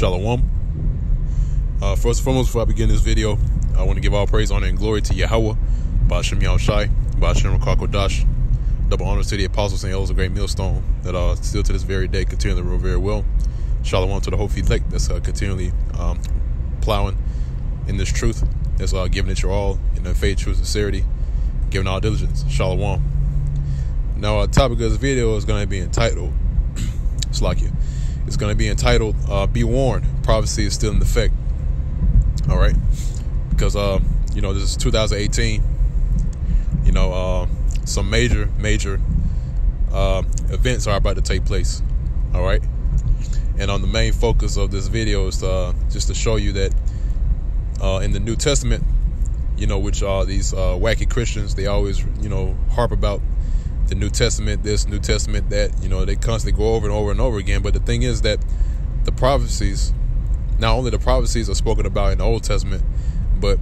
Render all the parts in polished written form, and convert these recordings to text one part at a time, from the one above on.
Shalom. First and foremost, before I begin this video, I want to give all praise, honor, and glory to Yahweh, Ba'ashem Yahushai, Ba'ashem Rakah Kodash. Double honors to the apostles and elders of Great Millstone that are still to this very day continuing to rule very well. Shalom to the Hofi Lake that's continually plowing in this truth, that's giving it your all in the faith, truth, sincerity, giving all diligence. Shalom. Now, our topic of this video is going to be entitled, Slakia. It's going to be entitled, Be Warned, Prophecy is Still in Effect. All right? Because, this is 2018. Some major events are about to take place. All right? And on the main focus of this video is just to show you that in the New Testament, which are these wacky Christians, they always, harp about the New Testament, this, New Testament, that, they constantly go over and over and over again. But the thing is that the prophecies, not only the prophecies are spoken about in the Old Testament, but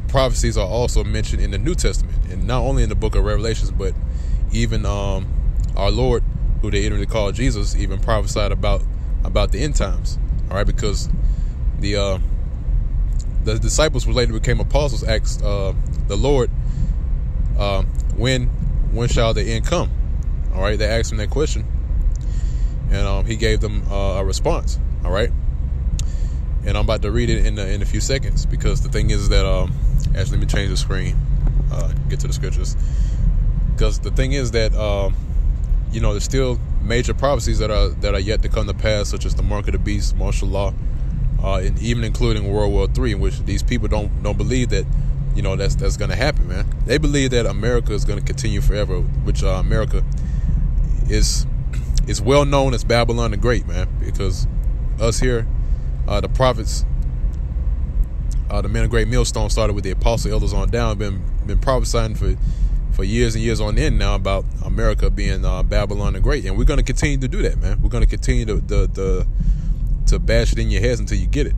prophecies are also mentioned in the New Testament, and not only in the book of Revelations, but even our Lord, who they literally call Jesus, even prophesied about the end times. All right, because the disciples who later became apostles asked the Lord, when shall the end come? All right, they asked him that question, and he gave them a response. All right, and I'm about to read it in a few seconds, because the thing is that actually, let me change the screen, get to the scriptures, because the thing is that there's still major prophecies that are yet to come to pass, such as the mark of the beast, martial law, and even including World War III, in which these people don't believe that that's going to happen, man. They believe that America is going to continue forever, which America is well known as Babylon the Great, man, because us here, the prophets, the men of Great Millstone, started with the apostle elders on down, been prophesying for years and years on end now about America being Babylon the Great, and we're going to continue to do that, man. We're going to continue to bash it in your heads until you get it.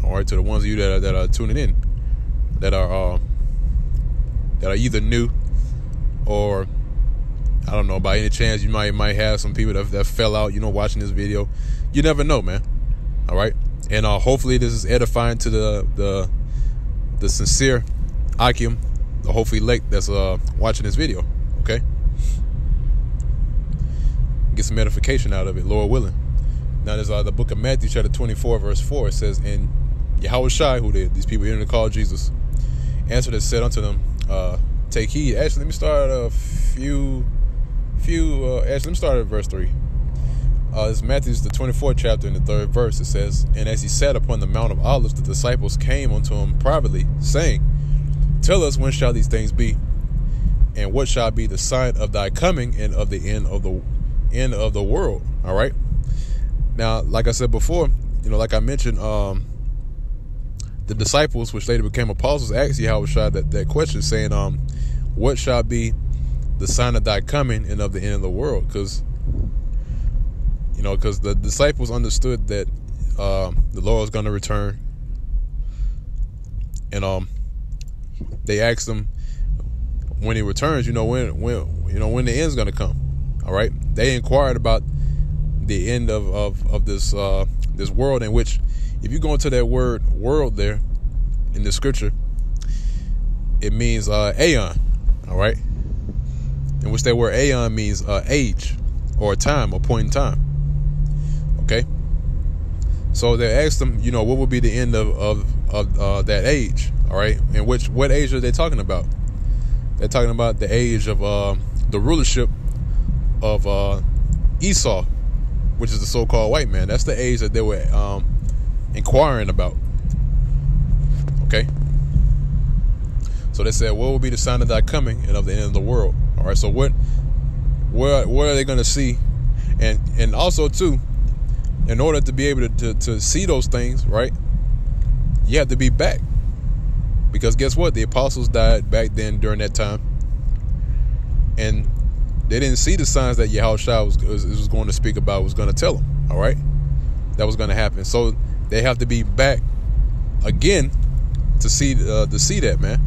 All right, to the ones of you that are tuning in, that are either new, or I don't know, by any chance you might have some people that fell out, watching this video. You never know, man. All right, and hopefully this is edifying to the sincere Akim, the Hofi Lake that's watching this video. Okay, get some edification out of it, Lord willing. Now there's the book of Matthew chapter 24 verse 4. It says, and Yahushai, who these people here to call Jesus, answered and said unto them, take heed. Actually, let me start let me start at verse 3. This is Matthew's the 24th chapter in the 3rd verse. It says, and as he sat upon the Mount of Olives, the disciples came unto him privately, saying, tell us, when shall these things be? And what shall be the sign of thy coming and of the end of the world? All right. Now, like I said before, like I mentioned, the disciples, which later became apostles, asked Yahushua that question, saying, what shall be the sign of thy coming and of the end of the world? Because the disciples understood that the Lord was going to return, and they asked him when he returns, when the end's going to come. All right, they inquired about the end of this world, in which, if you go into that word world there in the scripture, it means aeon. All right, in which that word aeon means age, or time, or point in time. Okay, so they asked them, what would be the end of that age? All right, and what age are they talking about? They're talking about the age of the rulership of Esau, which is the so-called white man. That's the age that they were inquiring about. Okay, so they said, what will be the sign of thy coming and of the end of the world? All right, so where are they going to see? And also too, in order to be able to see those things, right, you have to be back, because guess what? The apostles died back then during that time, and they didn't see the signs that Yahushua was going to speak about, was going to tell them. All right, that was going to happen. So they have to be back again to see that, man.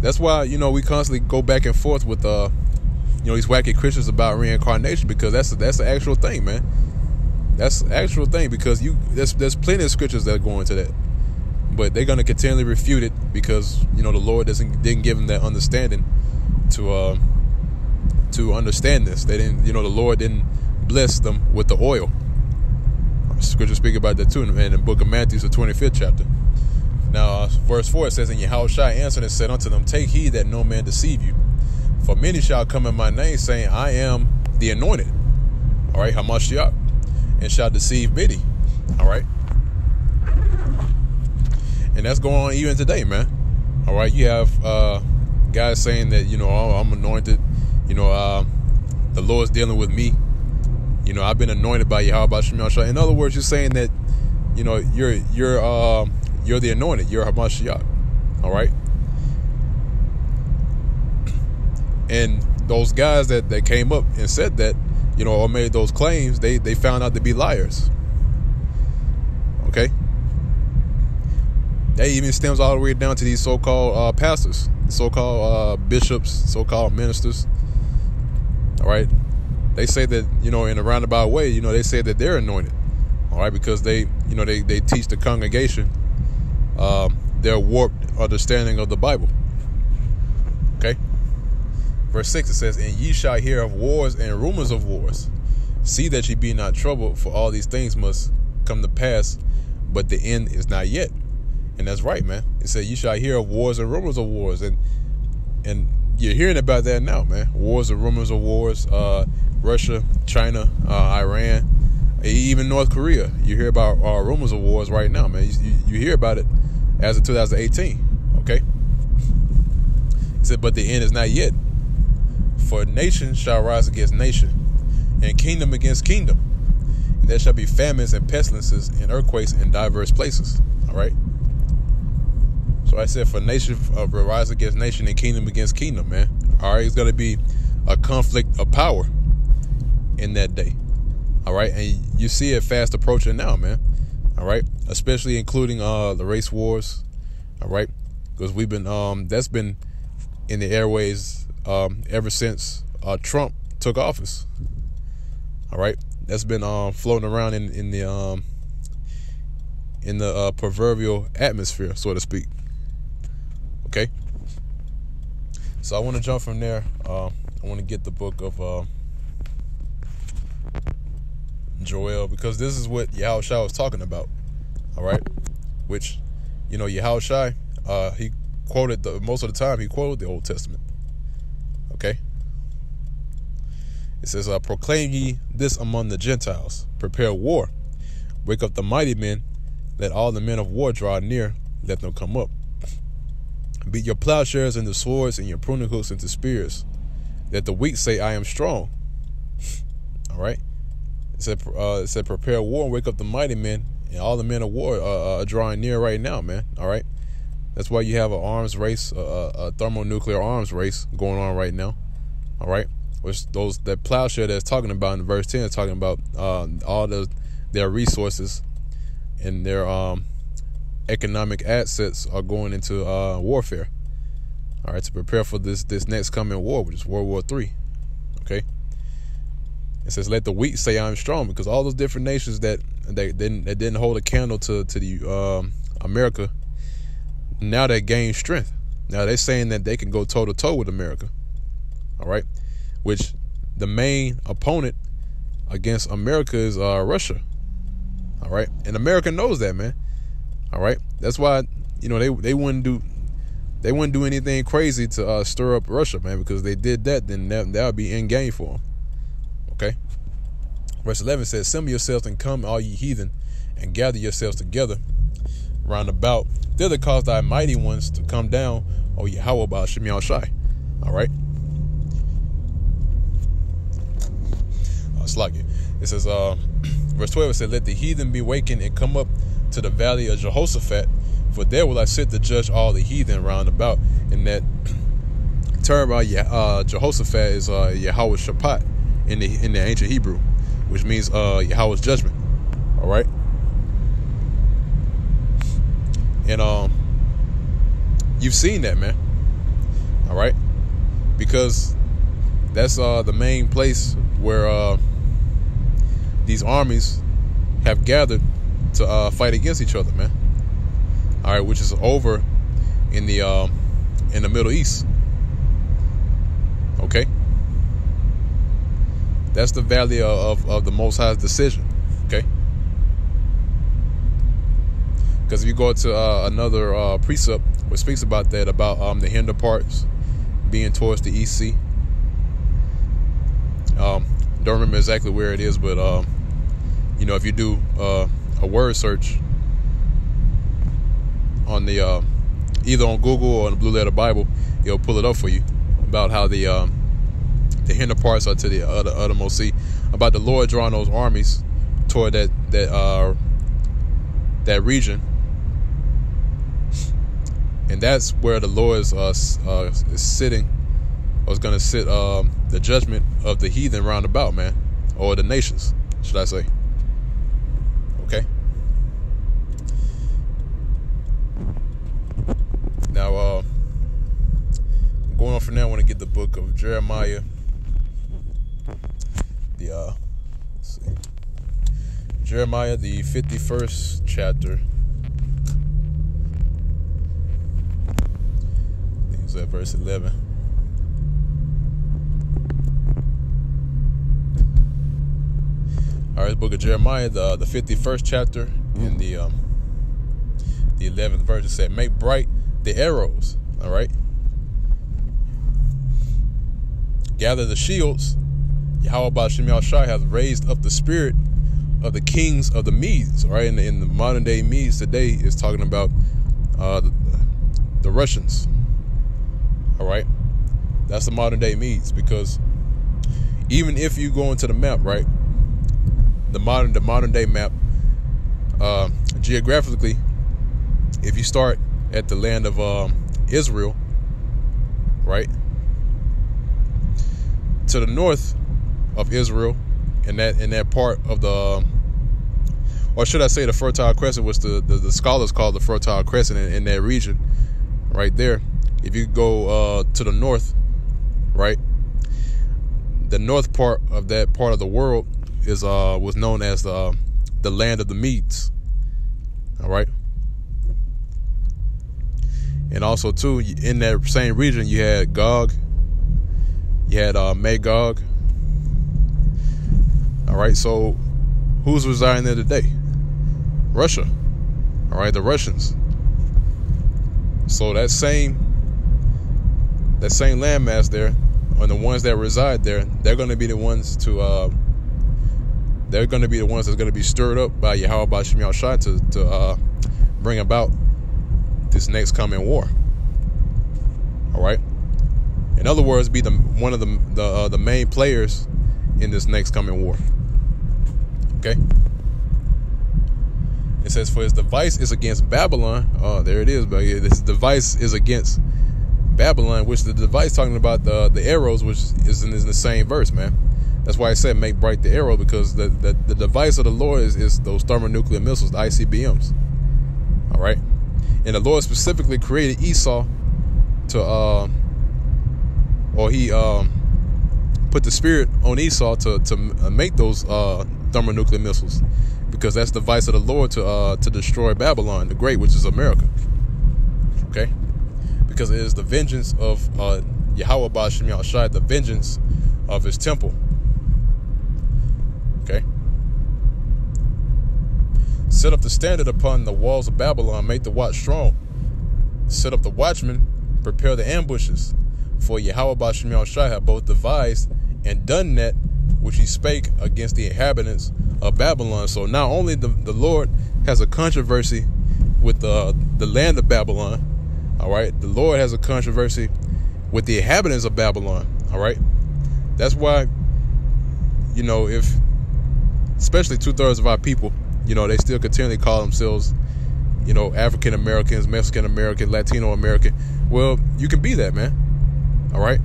That's why we constantly go back and forth with these wacky Christians about reincarnation, because that's the actual thing, man. That's the actual thing, because there's plenty of scriptures that go into that, but they're gonna continually refute it because the Lord didn't give them that understanding to understand this. They didn't, the Lord didn't bless them with the oil. Scripture speak about that too in the book of Matthew, the 25th chapter. Now, verse 4, it says, "And Yahushua answered and said unto them, Take heed that no man deceive you. For many shall come in my name, saying, I am the anointed," all right, Hamashiach, "and shall deceive many," all right. And that's going on even today, man. All right, you have guys saying that, I'm anointed, the Lord's dealing with me. I've been anointed by Yahweh Shem Yahshua. In other words, you're saying that, you're the anointed, you're Hamashiach, all right? And those guys that came up and said that, or made those claims, they found out to be liars, okay? That even stems all the way down to these so-called pastors, so-called bishops, so-called ministers, all right? They say that, in a roundabout way, they say that they're anointed, all right, because they teach the congregation their warped understanding of the Bible. Okay? Verse 6, it says, "And ye shall hear of wars and rumors of wars. See that ye be not troubled, for all these things must come to pass, but the end is not yet." And that's right, man. It said, "You shall hear of wars and rumors of wars," and you're hearing about that now, man. Wars and rumors of wars. Russia, China, Iran, even North Korea. You hear about rumors of wars right now, man. You hear about it as of 2018. Okay. It said, "But the end is not yet. For nation shall rise against nation, and kingdom against kingdom. And there shall be famines and pestilences and earthquakes in diverse places." All right. So I said, for nation will rise against nation and kingdom against kingdom, man. All right. It's going to be a conflict of power in that day. All right. And you see it fast approaching now, man. All right. Especially including the race wars. All right. Because we've been that's been in the airways ever since Trump took office. All right. That's been floating around in the proverbial atmosphere, so to speak. Okay. So I want to jump from there. I want to get the book of Joel, because this is what Yahushua was talking about. All right. Which, Yahushua, he quoted most of the time he quoted the Old Testament. Okay. It says, "Proclaim ye this among the Gentiles. Prepare war. Wake up the mighty men. Let all the men of war draw near. Let them come up. Beat your plowshares into swords and your pruning hooks into spears. Let the weak say, I am strong." All right. It said, "Prepare war and wake up the mighty men." And all the men of war are drawing near right now, man. All right. That's why you have an arms race, a thermonuclear arms race going on right now. All right. Which that plowshare that's talking about in verse 10 is talking about all their resources and their economic assets are going into warfare. All right, to prepare for this next coming war, which is World War III. Okay. It says, "Let the weak say I'm strong," because all those different nations that didn't hold a candle to the America, now they gain strength. Now they're saying that they can go toe to toe with America. All right, which the main opponent against America is Russia. All right, and America knows that, man. All right, that's why they wouldn't do anything crazy to stir up Russia, man, because they did that, then that would be in game for them. Okay. Verse 11 says, "Assemble yourselves and come, all ye heathen, and gather yourselves together round about. Thither cause thy mighty ones to come down, O Yahweh Baal Shem Yahushai." All right. It's like it. It says, verse 12, it said, "Let the heathen be wakened and come up to the valley of Jehoshaphat, for there will I sit to judge all the heathen round about." And that term Jehoshaphat is Yahweh Shabbat in the ancient Hebrew, which means Yahweh's judgment. All right. And you've seen that, man. All right, because that's the main place where these armies have gathered to fight against each other, man. All right, which is over in the Middle East. Okay, that's the valley of the Most High's decision. Okay, because if you go to another precept which speaks about that, about the hinder parts being towards the East Sea. Don't remember exactly where it is, but if you do a word search on the either on Google or on the Blue Letter Bible, it'll pull it up for you about how the hinder parts are to the uttermost sea, about the Lord drawing those armies toward that region, and that's where the Lord is sitting, or is going to sit the judgment of the heathen round about, man, or the nations, should I say? Okay. Now, going on from there, I want to get the book of Jeremiah. Let's see. Jeremiah, the 51st chapter. I think it's at verse 11. All right, the book of Jeremiah, the 51st chapter, in the 11th verse, it said, "Make bright the arrows." All right. "Gather the shields. Yahweh Ba'Shem Yahushua hath raised up the spirit of the kings of the Medes." All right, in the modern day Medes today is talking about the Russians. All right, that's the modern day Medes, because even if you go into the map, right, the modern day map, geographically, if you start at the land of Israel, right, to the north of Israel, in that part of the, or should I say, the Fertile Crescent, which the scholars call the Fertile Crescent, in that region, right there. If you go to the north, right, the north part of that part of the world was known as the land of the Medes. All right. And also too, in that same region, you had Gog, you had Magog. All right, so who's residing there today? Russia. All right, the Russians. So that same landmass there, and the ones that reside there, they're going to be the ones to that's going to be stirred up by Yahweh Ba'Shem Yahushua to bring about this next coming war. All right. In other words, be one of the main players in this next coming war. Okay. It says, "For his device is against Babylon." Oh, there it is, but this device is against Babylon, which the device talking about the arrows, which is in the same verse, man. That's why I said make bright the arrow, because the device of the Lord is those thermonuclear missiles, the ICBMs. All right. And the Lord specifically created Esau to he put the spirit on Esau to make those thermonuclear missiles, because that's the device of the Lord to destroy Babylon the Great, which is America. Okay, because it is the vengeance of Yahweh Ba'Shem Yahushua, the vengeance of his temple. Okay. "Set up the standard upon the walls of Babylon, make the watch strong. Set up the watchmen, prepare the ambushes. For Yahweh Ba'Shem Yahushua have both devised and done that which he spake against the inhabitants of Babylon." So not only the Lord has a controversy with the land of Babylon, all right, the Lord has a controversy with the inhabitants of Babylon. All right. That's why, if especially 2/3 of our people, they still continually call themselves, African Americans, Mexican American, Latino American. Well, you can be that, man. All right.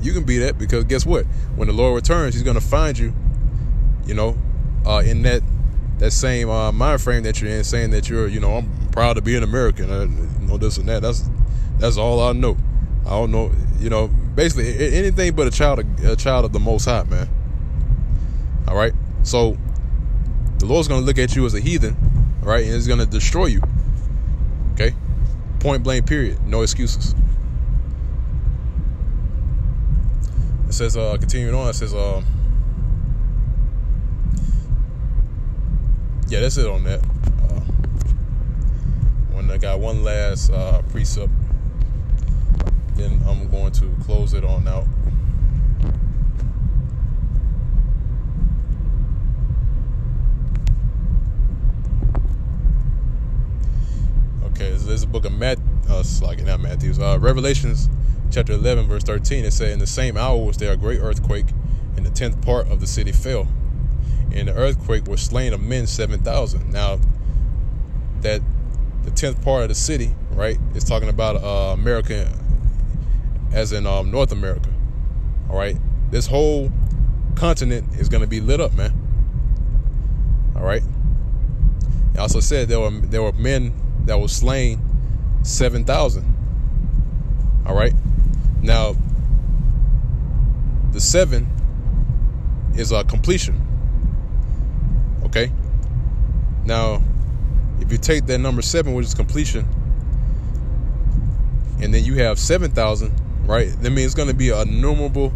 You can be that, because guess what? When the Lord returns, he's going to find you, in that same mind frame that you're in, saying that you're, I'm proud to be an American, this and that. That's all I know. I don't know, basically anything but a child of the Most High, man. All right. So The Lord's going to look at you as a heathen, right? And it's going to destroy you. Okay? Point blank, period. No excuses. It says, continuing on, it says, yeah, that's it on that. When I got one last precept, then I'm going to close it on out. Okay, this is a book of Revelations chapter 11, verse 13. It said, in the same hour was there a great earthquake, and the 10th part of the city fell. In the earthquake were slain of men 7,000. Now, that the 10th part of the city, right, is talking about America, as in North America. All right, this whole continent is going to be lit up, man. All right. It also said there were men that were slain 7,000. All right. Now, the 7 is a completion. Okay. Now, if you take that number 7, which is completion, and then you have 7,000, right? That means it's going to be an innumerable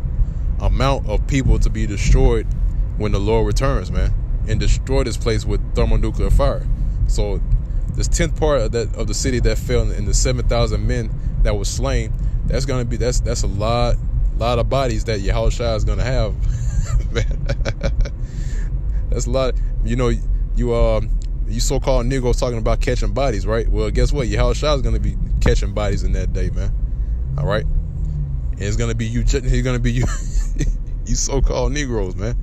amount of people to be destroyed when the Lord returns, man, and destroy this place with thermonuclear fire. So this 10th part of the city that fell, and the 7,000 men that were slain, that's going to be that's a lot of bodies that Yahushua is going to have. Man. That's a lot. You know, you so-called Negroes talking about catching bodies, right? Well, guess what? Yahushua is going to be catching bodies in that day, man. All right, and it's going to be you. He's going to be you. You so-called Negroes, man.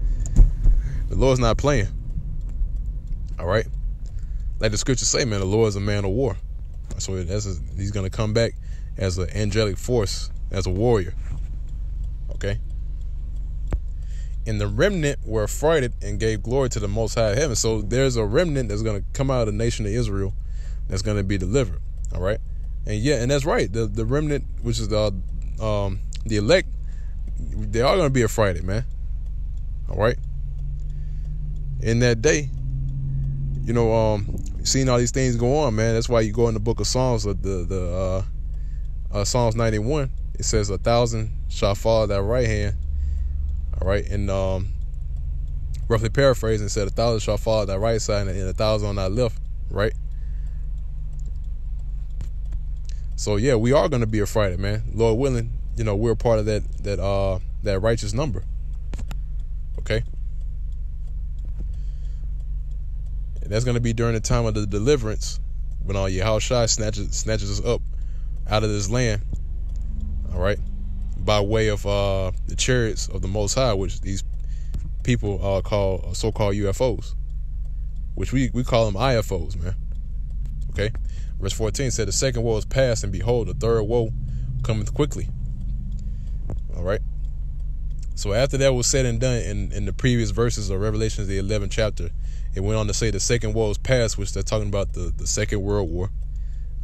The Lord's not playing. All right, like the scriptures say, man, the Lord is a man of war. So he's going to come back as an angelic force, as a warrior. Okay. And the remnant were affrighted and gave glory to the Most High of heaven. So there's a remnant that's going to come out of the nation of Israel that's going to be delivered. All right. And yeah, and that's right. The remnant, which is the elect, they are going to be affrighted, man. All right. In that day, you know, seeing all these things go on, man. That's why you go in the book of Psalms, Psalms 91. It says 1,000 shall fall at thy right hand. All right, and roughly paraphrasing, it said 1,000 shall fall at thy right side and 1,000 on thy left, right? So yeah, we are going to be affrighted, man. Lord willing, you know, we're part of that righteous number. Okay, and that's going to be during the time of the deliverance, when Yahushua snatches us up out of this land. All right. By way of the chariots of the Most High, which these people call so-called UFOs, which we call them IFOs, man. Okay. Verse 14 said, the second woe is past, and behold, the third woe cometh quickly. All right. So after that was said and done in the previous verses of Revelations, the 11th chapter, it went on to say the second woe is past, which they're talking about the Second World War.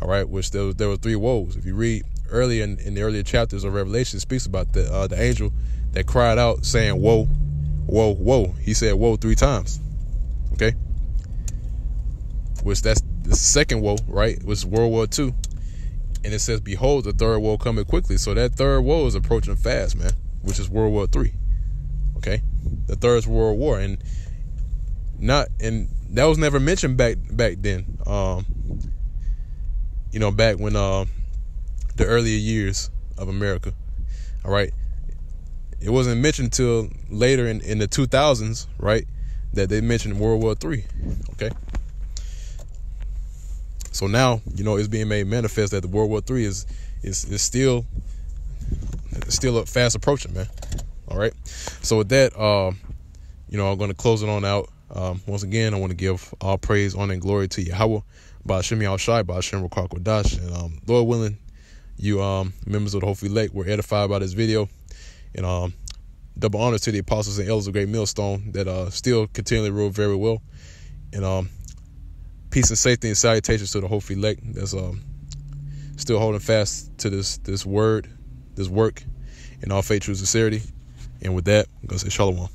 All right, which there were 3 woes. If you read earlier in the earlier chapters of Revelation, it speaks about the angel that cried out saying, woe, woe, woe. He said woe 3 times. Okay. Which that's the second woe, right? Which is World War II. And it says, behold, the third woe coming quickly. So that third woe is approaching fast, man, which is World War III. Okay. The third World War. And that was never mentioned back then. You know, back when the earlier years of America. All right. It wasn't mentioned till later in the 2000s, right, that they mentioned World War III. Okay. So now, you know, it's being made manifest that the World War III is still fast approaching, man. All right. So with that, you know, I'm going to close it on out. Once again, I want to give all praise, honor, and glory to Yahweh, Ba'ashem Yahushai, Ba'ashem Rukar Kodash, and Lord willing, you members of the Hopefully Elect were edified by this video, and double honor to the apostles and elders of Great Millstone that still continually rule very well, and peace and safety and salutations to the Hopefully Elect that's still holding fast to this word, this work, in all faith, true sincerity. And with that, I'm gonna say shalom.